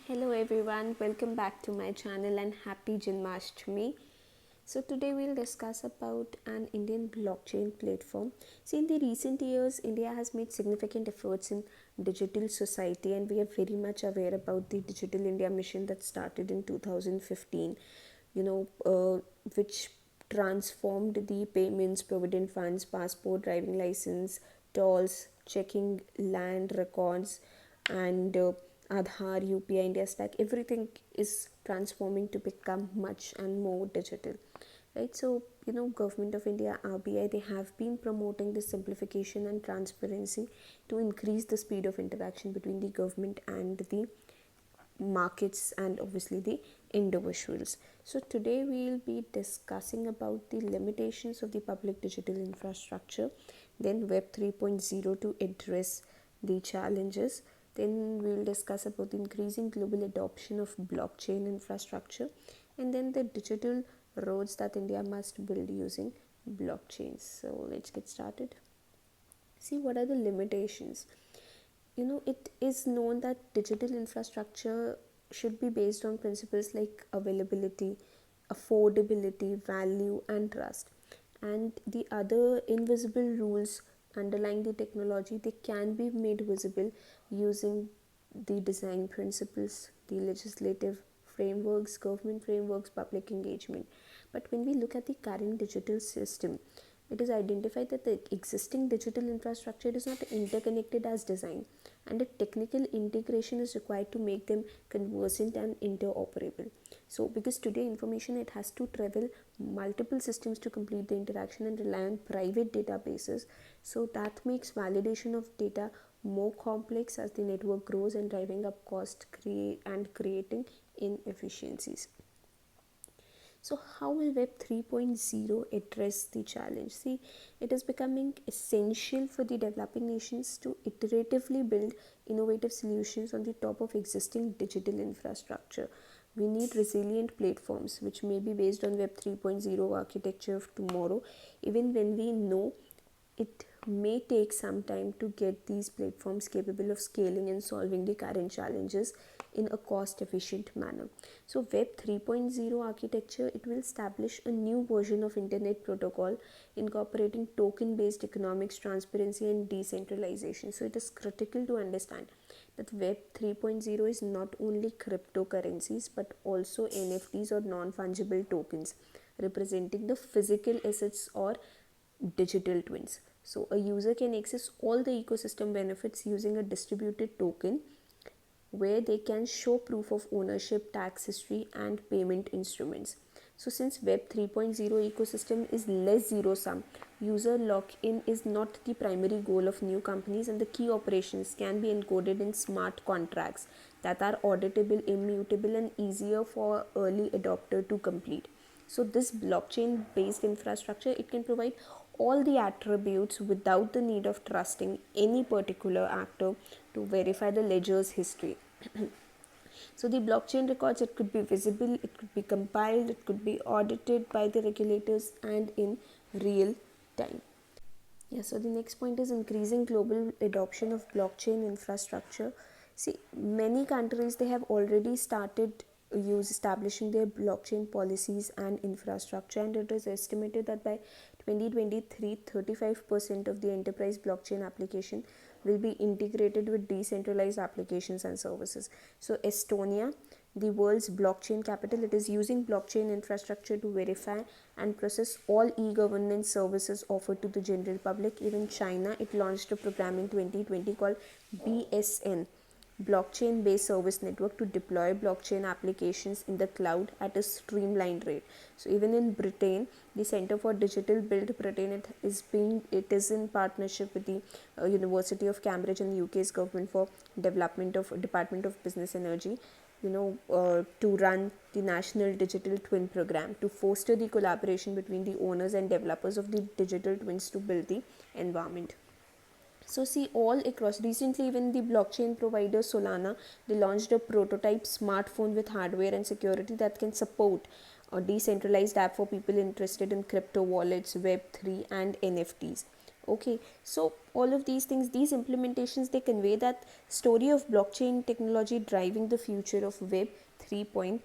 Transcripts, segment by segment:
Hello everyone, welcome back to my channel and happy Janmashtami. So today we'll discuss about an Indian blockchain platform. In the recent years, India has made significant efforts in digital society, and we are very much aware about the Digital India mission that started in 2015, which transformed the payments, provident funds, passport, driving license, tolls, checking land records, and Aadhaar, UPI, India Stack, everything is transforming to become much and more digital, right? So, Government of India, RBI, they have been promoting this simplification and transparency to increase the speed of interaction between the government and the markets and obviously the individuals. So today we'll be discussing about the limitations of the public digital infrastructure, then Web 3.0 to address the challenges, then we'll discuss about the increasing global adoption of blockchain infrastructure, and then the digital roads that India must build using blockchains. So let's get started. See, what are the limitations? It is known that digital infrastructure should be based on principles like availability, affordability, value, and trust. And the other invisible rules underlying the technology, they can be made visible using the design principles, the legislative frameworks, government frameworks, public engagement. But when we look at the current digital system, it is identified that the existing digital infrastructure is not interconnected as designed, and a technical integration is required to make them conversant and interoperable. So, because today information, it has to travel multiple systems to complete the interaction and rely on private databases, so that makes validation of data more complex as the network grows and driving up cost and creating inefficiencies. So, how will Web 3.0 address the challenge? See, it is becoming essential for the developing nations to iteratively build innovative solutions on the top of existing digital infrastructure. We need resilient platforms which may be based on Web 3.0 architecture of tomorrow, even when we know it may take some time to get these platforms capable of scaling and solving the current challenges in a cost efficient manner. So Web 3.0 architecture, it will establish a new version of internet protocol incorporating token based economics, transparency and decentralization. So it is critical to understand that Web 3.0 is not only cryptocurrencies but also NFTs or non fungible tokens representing the physical assets or digital twins. So a user can access all the ecosystem benefits using a distributed token where they can show proof of ownership, tax history and payment instruments. So since Web 3.0 ecosystem is less zero sum, user lock-in is not the primary goal of new companies, and the key operations can be encoded in smart contracts that are auditable, immutable and easier for early adopter to complete. So this blockchain based infrastructure, it can provide all the attributes without the need of trusting any particular actor to verify the ledger's history. So the blockchain records, it could be visible, it could be compiled, it could be audited by the regulators and in real time. Yeah, so the next point is increasing global adoption of blockchain infrastructure. See, many countries, they have already started establishing their blockchain policies and infrastructure, and it is estimated that by 2023 35% of the enterprise blockchain application will be integrated with decentralized applications and services. So Estonia, the world's blockchain capital, it is using blockchain infrastructure to verify and process all e-governance services offered to the general public. Even China, it launched a program in 2020 called BSN, blockchain based service network, to deploy blockchain applications in the cloud at a streamlined rate. So even in Britain, the Center for Digital Build Britain, it is in partnership with the University of Cambridge and the UK's government for development of Department of Business Energy, to run the National Digital Twin Program to foster the collaboration between the owners and developers of the digital twins to build the environment. So see, all across, recently even the blockchain provider Solana, they launched a prototype smartphone with hardware and security that can support a decentralized app for people interested in crypto wallets, Web3, and NFTs. Okay, so all of these things, these implementations, they convey that story of blockchain technology driving the future of Web 3.0,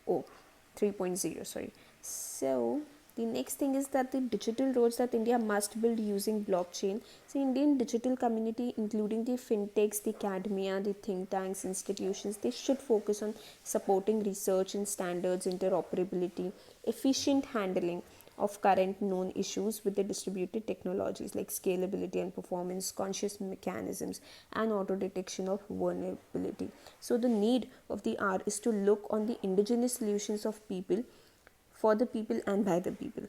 3.0, sorry. So the next thing is that the digital roads that India must build using blockchain. So Indian digital community, including the fintechs, the academia, the think tanks, institutions, they should focus on supporting research and standards, interoperability, efficient handling of current known issues with the distributed technologies like scalability and performance, conscious mechanisms, and auto detection of vulnerability. So the need of the hour is to look on the indigenous solutions of people, for the people, and by the people.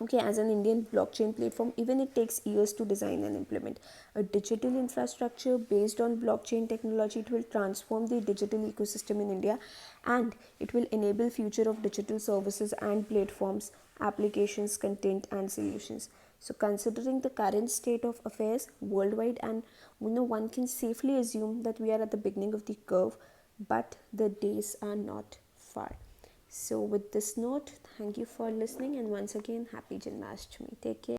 Okay, as an Indian blockchain platform, even it takes years to design and implement a digital infrastructure based on blockchain technology. It will transform the digital ecosystem in India, and it will enable future of digital services and platforms, applications, content, and solutions. So considering the current state of affairs worldwide, and one can safely assume that we are at the beginning of the curve, but the days are not far. So, with this note, thank you for listening, and once again, happy Janmashtami. Take care.